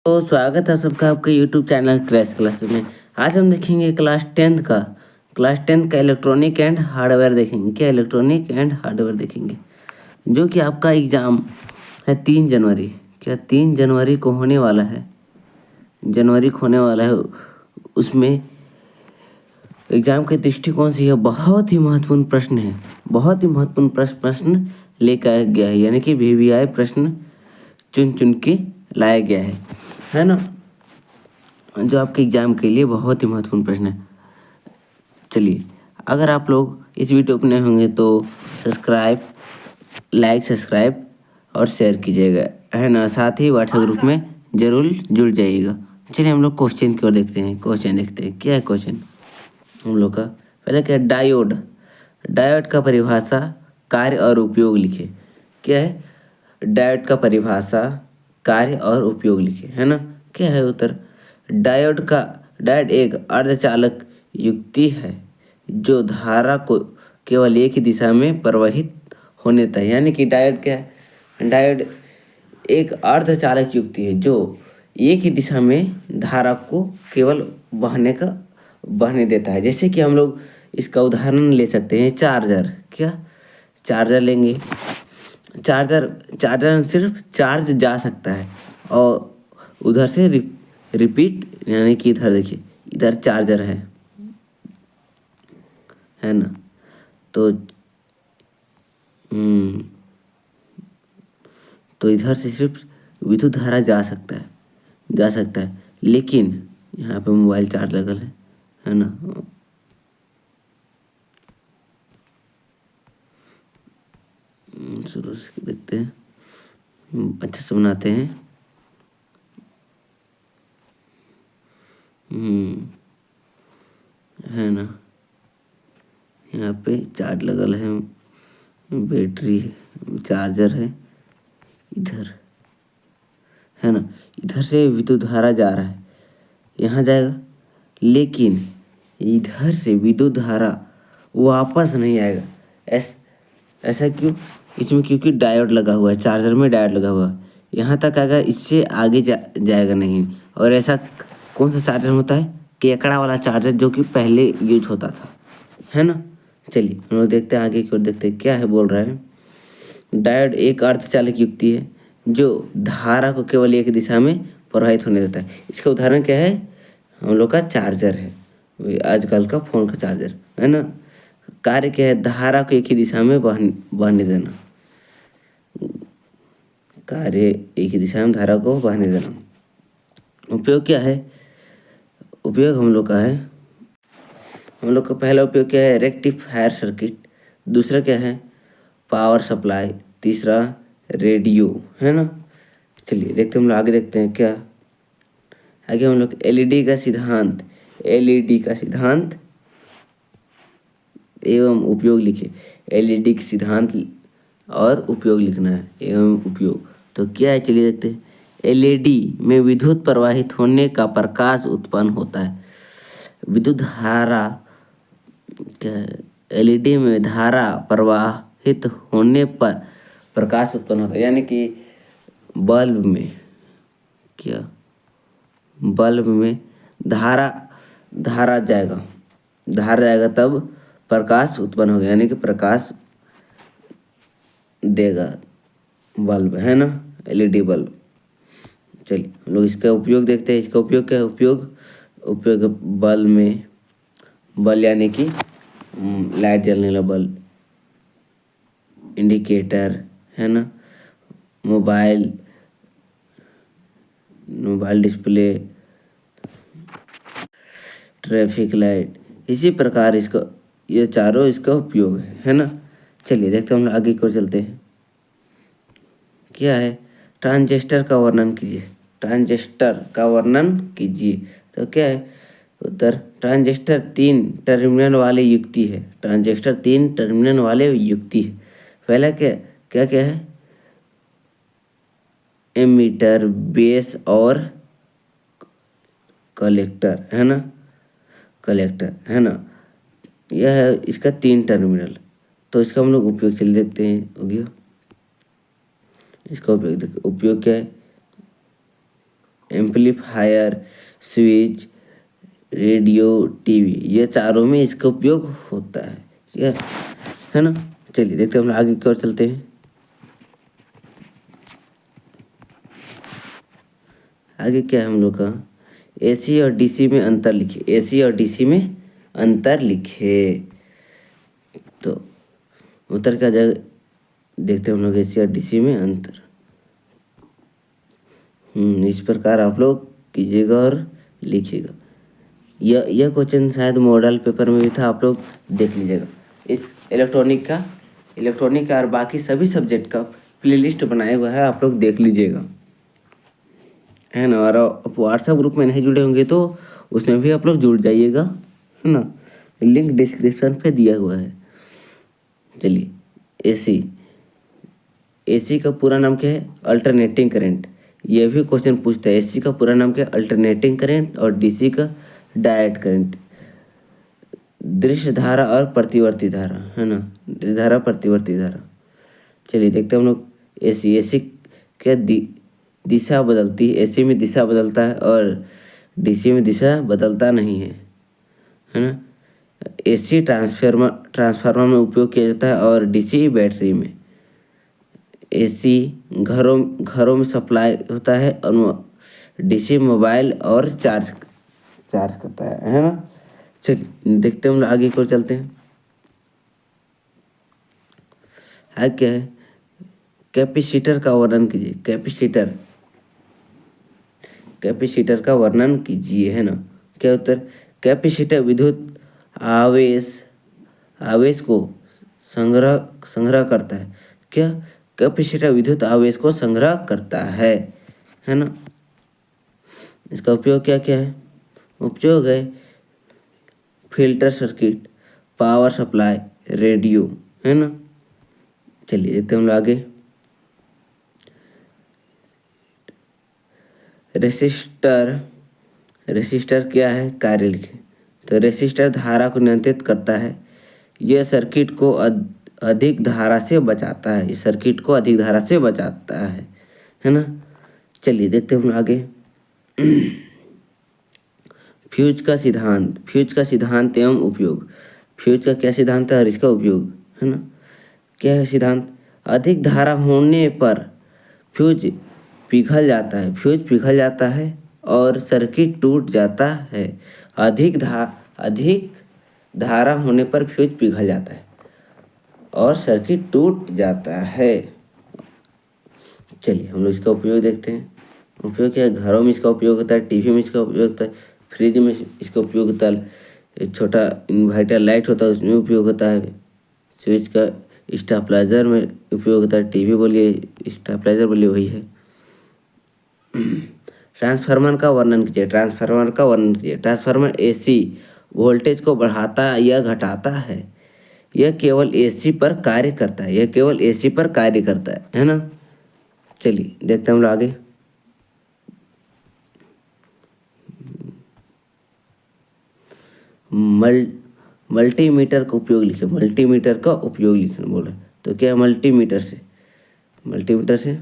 तो स्वागत है सबका आपके यूट्यूब चैनल क्रैश क्लासेस में। आज हम देखेंगे क्लास टेंथ का इलेक्ट्रॉनिक एंड हार्डवेयर देखेंगे। क्या इलेक्ट्रॉनिक एंड हार्डवेयर देखेंगे, जो कि आपका एग्ज़ाम है 3 जनवरी। क्या 3 जनवरी को होने वाला है, उसमें एग्ज़ाम के दृष्टिकोण से यह बहुत ही महत्वपूर्ण प्रश्न है। बहुत ही महत्वपूर्ण प्रश्न लेकर गया है, यानी कि VVI प्रश्न चुन चुन के लाया गया है ना, जो आपके एग्ज़ाम के लिए बहुत ही महत्वपूर्ण प्रश्न है। चलिए, अगर आप लोग इस वीडियो पर नए होंगे तो सब्सक्राइब और शेयर कीजिएगा, है ना। साथ ही व्हाट्सएप ग्रुप में ज़रूर जुड़ जाइएगा। चलिए हम लोग क्वेश्चन की ओर देखते हैं। क्या है क्वेश्चन हम लोग का। पहले क्या है, डायोड का परिभाषा, कार्य और उपयोग लिखे। क्या है, डायोड का परिभाषा, कार्य और उपयोग लिखे, है ना। क्या है उत्तर, डायोड एक अर्धचालक युक्ति है जो धारा को केवल एक ही दिशा में प्रवाहित होने देता है। यानी कि डायोड क्या है, डायोड एक अर्धचालक युक्ति है जो एक ही दिशा में धारा को केवल बहने देता है। जैसे कि हम लोग इसका उदाहरण ले सकते हैं, चार्जर लेंगे। चार्जर सिर्फ चार्ज जा सकता है और उधर से रिपीट, यानी कि इधर देखिए, इधर चार्जर है ना। तो इधर से सिर्फ विद्युत धारा जा सकता है, लेकिन यहाँ पे मोबाइल चार्ज लगल है ना। शुरू से देखते हैं, अच्छे से बनाते हैं। है ना, यहाँ पे चार्ज लगल है, बैटरी है, चार्जर है इधर, है ना। इधर से विद्युत धारा जा रहा है, यहाँ जाएगा, लेकिन इधर से विद्युत धारा वापस नहीं आएगा। ऐसा क्यों, इसमें क्योंकि डायोड लगा हुआ है, चार्जर में डायोड लगा हुआ है। यहाँ तक आएगा, इससे आगे जाएगा नहीं। और ऐसा कौन सा चार्जर होता है, केकड़ा वाला चार्जर, जो कि पहले यूज होता था, है ना। चलिए हम लोग देखते हैं आगे की ओर, देखते हैं क्या है बोल रहा है। डायोड एक अर्धचालक युक्ति है जो धारा को केवल एक दिशा में प्रवाहित होने देता है। इसका उदाहरण क्या है, हम लोग का चार्जर है, आजकल का फ़ोन का चार्जर, है ना। कार्य क्या है, धारा को एक ही दिशा में बहने देना। कार्य एक ही दिशा में धारा को बहने देना। उपयोग क्या है, उपयोग हम लोग का पहला उपयोग क्या है, रेक्टिफायर सर्किट। दूसरा क्या है, पावर सप्लाई। तीसरा रेडियो, है ना। चलिए देखते हम लोग आगे, देखते हैं क्या आगे। हम लोग एलईडी का सिद्धांत एवं उपयोग लिखे। एलईडी के सिद्धांत और उपयोग लिखना है, एवं उपयोग। तो क्या है, चलिए देखते हैं। एलईडी में विद्युत प्रवाहित होने का प्रकाश उत्पन्न होता है। विद्युत धारा क्या है, एलईडी में धारा प्रवाहित होने पर प्रकाश उत्पन्न होता है। यानी कि बल्ब में धारा जाएगा तब प्रकाश उत्पन्न होगा, यानी कि प्रकाश देगा बल्ब, है ना, एलईडी बल्ब। चलिए हम लोग इसका उपयोग देखते हैं। इसका उपयोग क्या है, उपयोग बल्ब यानी कि लाइट जलने वाला बल्ब, इंडिकेटर, है ना, मोबाइल डिस्प्ले, ट्रैफिक लाइट, इसी प्रकार ये चारों इसका उपयोग है ना। चलिए देखते हैं, हम लोग आगे की ओर चलते हैं। क्या है, ट्रांजिस्टर का वर्णन कीजिए। तो क्या है उत्तर, ट्रांजिस्टर 3 टर्मिनल वाले युक्ति है। पहला क्या है, एमीटर, बेस और कलेक्टर, है ना। यह है इसका 3 टर्मिनल। तो इसका हम लोग उपयोग चल देखते हैं, हो गया। इसका उपयोग क्या है, एम्पलीफायर, स्विच, रेडियो, टीवी, ये चारों में इसका उपयोग होता है। ठीक है ना। चलिए देखते हैं, हम आगे की ओर चलते हैं। आगे क्या है हम लोग का, एसी और डीसी में अंतर लिखे। एसी और डीसी में अंतर लिखे, तो उत्तर क्या जाएगा, देखते हैं हम लोग एसी और डीसी में अंतर। इस प्रकार आप लोग कीजिएगा और लिखिएगा। यह क्वेश्चन शायद मॉडल पेपर में भी था, आप लोग देख लीजिएगा। इस इलेक्ट्रॉनिक का और बाकी सभी सब्जेक्ट का प्लेलिस्ट बनाया हुआ है, आप लोग देख लीजिएगा, है ना। और आप व्हाट्सएप ग्रुप में नहीं जुड़े होंगे तो उसमें भी आप लोग जुड़ जाइएगा, है ना। लिंक डिस्क्रिप्शन पे दिया हुआ है। चलिए, एसी का पूरा नाम क्या है, अल्टरनेटिंग करंट। ये भी क्वेश्चन पूछता है, एसी का पूरा नाम क्या है, अल्टरनेटिंग करंट, और डीसी का डायरेक्ट करंट। दृश्य धारा और प्रतिवर्ती धारा, है ना, दृश्य धारा प्रतिवर्ती धारा। चलिए देखते हैं हम लोग, एसी क्या दिशा बदलती है। एसी में दिशा बदलता है और डीसी में दिशा बदलता नहीं है ना। एसी ट्रांसफार्मर में उपयोग किया जाता है और डीसी बैटरी में। एसी घरों में सप्लाई होता है और डीसी मोबाइल और चार्ज करता है ना। चलिए देखते हैं, हम लोग आगे की ओर चलते हैं। आगे क्या है, कैपेसिटर का वर्णन कीजिए। कैपेसिटर का वर्णन कीजिए, है ना। क्या उत्तर, कैपेसिटर विद्युत आवेश को संग्रह करता है। क्या, कैपेसिटर विद्युत आवेश को संग्रह करता है ना। इसका उपयोग क्या क्या है, उपयोग है filter circuit, power supply, radio, है ना। चलिए देखते हैं हम लोग आगे। रेसिस्टर क्या है, कार्य लिखे। तो रेसिस्टर धारा को नियंत्रित करता है। यह सर्किट को अधिक धारा से बचाता है। इस सर्किट को अधिक धारा से बचाता है ना। चलिए देखते हैं हम आगे। फ्यूज का सिद्धांत एवं उपयोग। फ्यूज का क्या सिद्धांत है और इसका उपयोग, है ना। क्या है सिद्धांत, अधिक धारा होने पर फ्यूज पिघल जाता है और सर्किट टूट जाता है। अधिक धारा होने पर फ्यूज पिघल जाता है और सर्किट टूट जाता है। चलिए हम लोग इसका उपयोग देखते हैं। उपयोग क्या है, घरों में इसका उपयोग होता है, टीवी में इसका उपयोग होता है, फ्रिज में इसका उपयोग होता है, छोटा इन्वर्टर लाइट होता है उसमें उपयोग होता है, स्विच का स्टेबलाइजर में उपयोग होता है। टीवी बोलिए, स्टेबलाइजर बोलिए, वही है। ट्रांसफार्मर का वर्णन कीजिए। ट्रांसफार्मर एसी वोल्टेज को बढ़ाता या घटाता है। यह केवल एसी पर कार्य करता है ना। चलिए देखते हैं हम लोग आगे। मल्टीमीटर का उपयोग लिखे। बोल रहे, तो क्या मल्टीमीटर से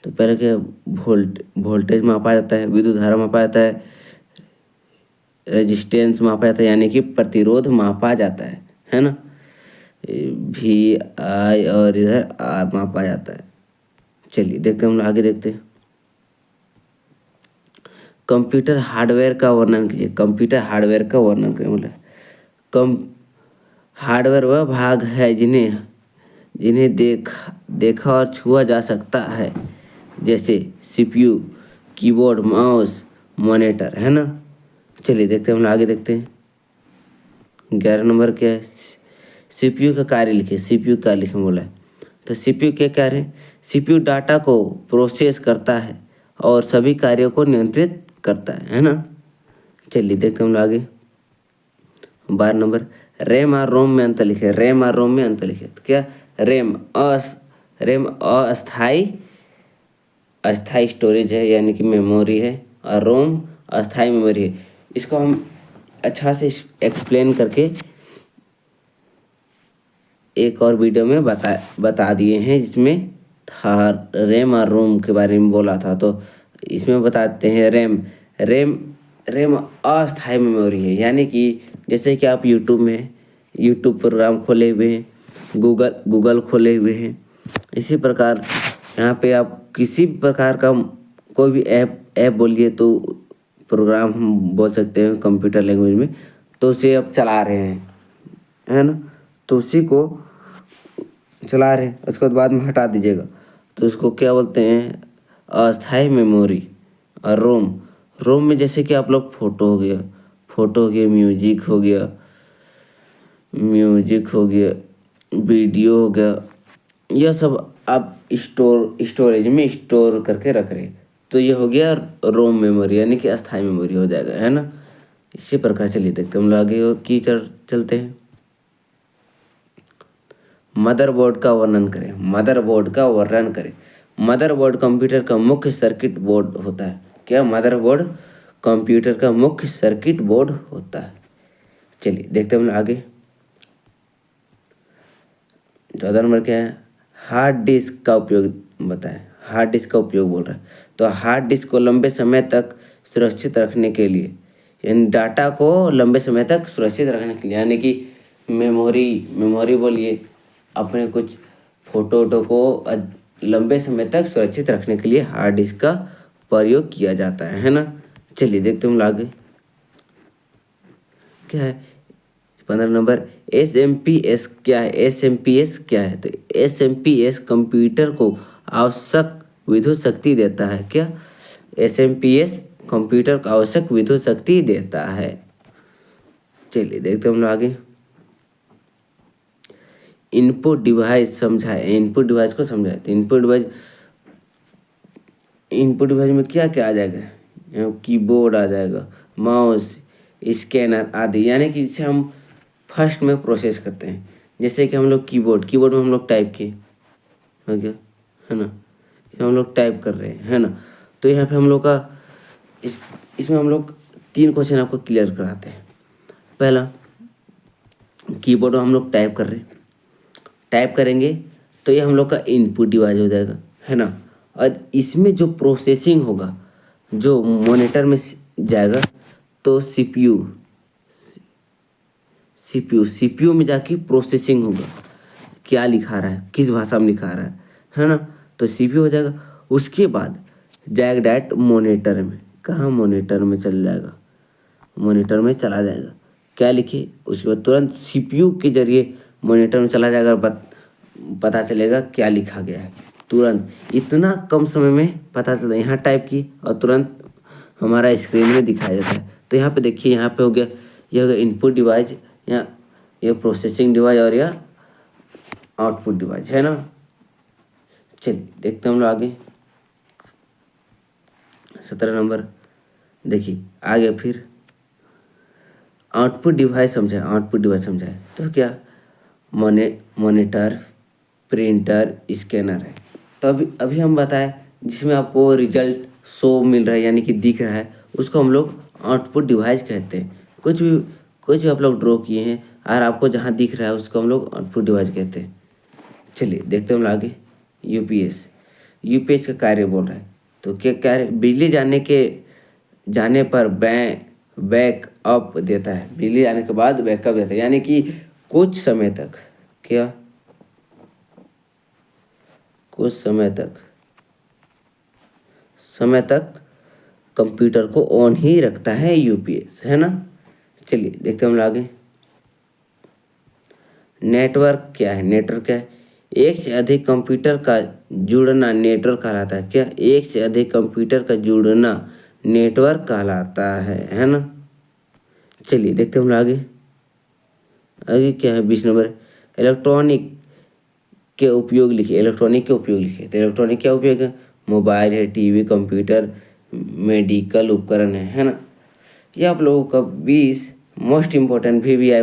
तो पहले क्या, वोल्टेज मापा जाता है, विद्युत धारा मापा जाता है, रेजिस्टेंस मापा जाता है, यानी कि प्रतिरोध मापा जाता है ना। वी आई और इधर आर मापा जाता है। चलिए देखते हैं हम आगे देखते हैं। कंप्यूटर हार्डवेयर का वर्णन कीजिए। हार्डवेयर वह भाग है जिन्हें देखा और छुआ जा सकता है, जैसे सीपीयू, कीबोर्ड, माउस, मॉनिटर, है ना। चलिए देखते हैं, हम आगे देखते हैं। 11 नंबर क्या है, सीपीयू का कार्य लिखे। बोला है, तो सीपीयू क्या कार्य है, सीपीयू डाटा को प्रोसेस करता है और सभी कार्यों को नियंत्रित करता है ना। चलिए देखते हैं हम आगे। 12 नंबर, रैम और रोम में अंतर लिखे। तो क्या, रैम अस्थाई स्टोरेज है, यानी कि मेमोरी है, और रोम अस्थाई मेमोरी है। इसको हम अच्छा से एक्सप्लेन करके एक और वीडियो में बता दिए हैं, जिसमें था, रैम और रोम के बारे में बोला था। तो इसमें बताते हैं रैम। रैम रैम अस्थायी मेमोरी है, यानी कि जैसे कि आप यूट्यूब प्रोग्राम खोले हुए हैं, गूगल खोले हुए हैं, इसी प्रकार यहाँ पे आप किसी भी प्रकार का कोई भी ऐप बोलिए तो प्रोग्राम हम बोल सकते हैं कंप्यूटर लैंग्वेज में, तो उसे आप चला रहे हैं, है ना। तो उसी को चला रहे हैं, उसके बाद में हटा दीजिएगा तो उसको क्या बोलते हैं, अस्थायी मेमोरी। और रोम रोम में जैसे कि आप लोग फोटो हो गया, म्यूजिक हो गया, वीडियो हो गया, यह सब आप स्टोरेज में स्टोर करके रख रहे हैं, तो ये हो गया रोम मेमोरी, यानी कि अस्थायी मेमोरी हो जाएगा, है ना। इसी प्रकार से ले देखते हम लोग आगे की चलते हैं। मदरबोर्ड का वर्णन करें। मदरबोर्ड कंप्यूटर का मुख्य सर्किट बोर्ड होता है। क्या मदरबोर्ड कंप्यूटर का मुख्य सर्किट बोर्ड होता है। चलिए देखते हैं हम लोग आगे। 14 नंबर क्या है, हार्ड डिस्क का उपयोग बताएं। हार्ड डिस्क का उपयोग बोल रहा है, तो हार्ड डिस्क को लंबे समय तक सुरक्षित रखने के लिए, यानी डाटा को लंबे समय तक सुरक्षित रखने के लिए, यानी कि मेमोरी बोलिए, अपने कुछ फोटो वोटो को लंबे समय तक सुरक्षित रखने के लिए हार्ड डिस्क का प्रयोग किया जाता है ना। चलिए देखते हैं हम आगे क्या है। 15 नंबर, SMPS क्या है। SMPS क्या है, तो SMPS कंप्यूटर को आवश्यक विद्युत शक्ति देता है। क्या, SMPS कंप्यूटर को आवश्यक विद्युत शक्ति देता है। चलिए देखते हैं हम लोग आगे। इनपुट डिवाइस समझाए। इनपुट डिवाइस को समझाए, तो इनपुट डिवाइस में क्या क्या आ जाएगा, कीबोर्ड आ जाएगा, माउस, स्कैनर आदि, यानी कि जिसे हम फर्स्ट में प्रोसेस करते हैं। जैसे कि हम लोग कीबोर्ड में हम लोग टाइप किए, हो गया, है ना, हम लोग टाइप कर रहे हैं, है ना। तो यहाँ पे हम लोग का इसमें हम लोग 3 क्वेश्चन आपको क्लियर कराते हैं। पहला, कीबोर्ड में हम लोग टाइप करेंगे तो ये हम लोग का इनपुट डिवाइस हो जाएगा, है ना। और इसमें जो प्रोसेसिंग होगा, जो मॉनिटर में जाएगा, तो सीपीयू में जाके प्रोसेसिंग होगा, क्या लिखा रहा है, किस भाषा में लिखा रहा है ना। तो सीपीयू हो जाएगा। उसके बाद जाएगा डायरेक्ट मॉनिटर में। कहाँ, मॉनिटर में चला जाएगा, क्या लिखे, उसके बाद तुरंत सीपीयू के जरिए मॉनिटर में चला जाएगा और पता चलेगा क्या लिखा गया है। तुरंत इतना कम समय में पता चलता है। यहाँ टाइप की और तुरंत हमारा स्क्रीन में दिखाया जाता है। तो यहाँ पे देखिए, यहाँ पे हो गया, यह हो गया इनपुट डिवाइस, या यह प्रोसेसिंग डिवाइस, और यह आउटपुट डिवाइस, है ना। चलिए देखते हैं हम लोग आगे। 17 नंबर देखिए आगे, फिर आउटपुट डिवाइस समझाए। तो क्या, मॉनिटर, प्रिंटर, स्कैनर है। तो अभी हम बताएं, जिसमें आपको रिजल्ट शो मिल रहा है, यानी कि दिख रहा है, उसको हम लोग आउटपुट डिवाइस कहते हैं। कुछ भी आप लोग ड्रॉ किए हैं और आपको जहाँ दिख रहा है उसको हम लोग आउटपुट डिवाइस कहते हैं। चलिए देखते हैं हम आगे। यूपीएस का कार्य बोल रहा है, तो क्या कार्य, बिजली जाने पर बैकअप देता है। बिजली आने के बाद बैकअप देता है, यानी कि कुछ समय तक कंप्यूटर को ऑन ही रखता है यूपीएस, है ना। चलिए देखते हैं हम आगे। नेटवर्क क्या है। एक से अधिक कंप्यूटर का जुड़ना नेटवर्क कहलाता है। क्या, एक से अधिक कंप्यूटर का जुड़ना नेटवर्क कहलाता है ना। चलिए देखते हैं हम आगे क्या है। 20 नंबर, इलेक्ट्रॉनिक के उपयोग लिखिए। तो इलेक्ट्रॉनिक क्या उपयोग है, मोबाइल है, टीवी, कंप्यूटर, मेडिकल उपकरण है ना। ये आप लोगों का 20 मोस्ट इम्पोर्टेंट वीवीआई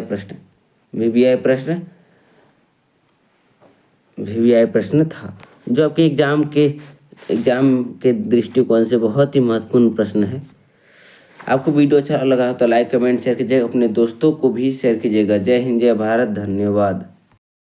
प्रश्न था, जो आपके एग्जाम के दृष्टिकोण से बहुत ही महत्वपूर्ण प्रश्न है। आपको वीडियो अच्छा लगा तो लाइक, कमेंट, शेयर कीजिएगा, अपने दोस्तों को भी शेयर कीजिएगा। जय हिंद, जय भारत, धन्यवाद।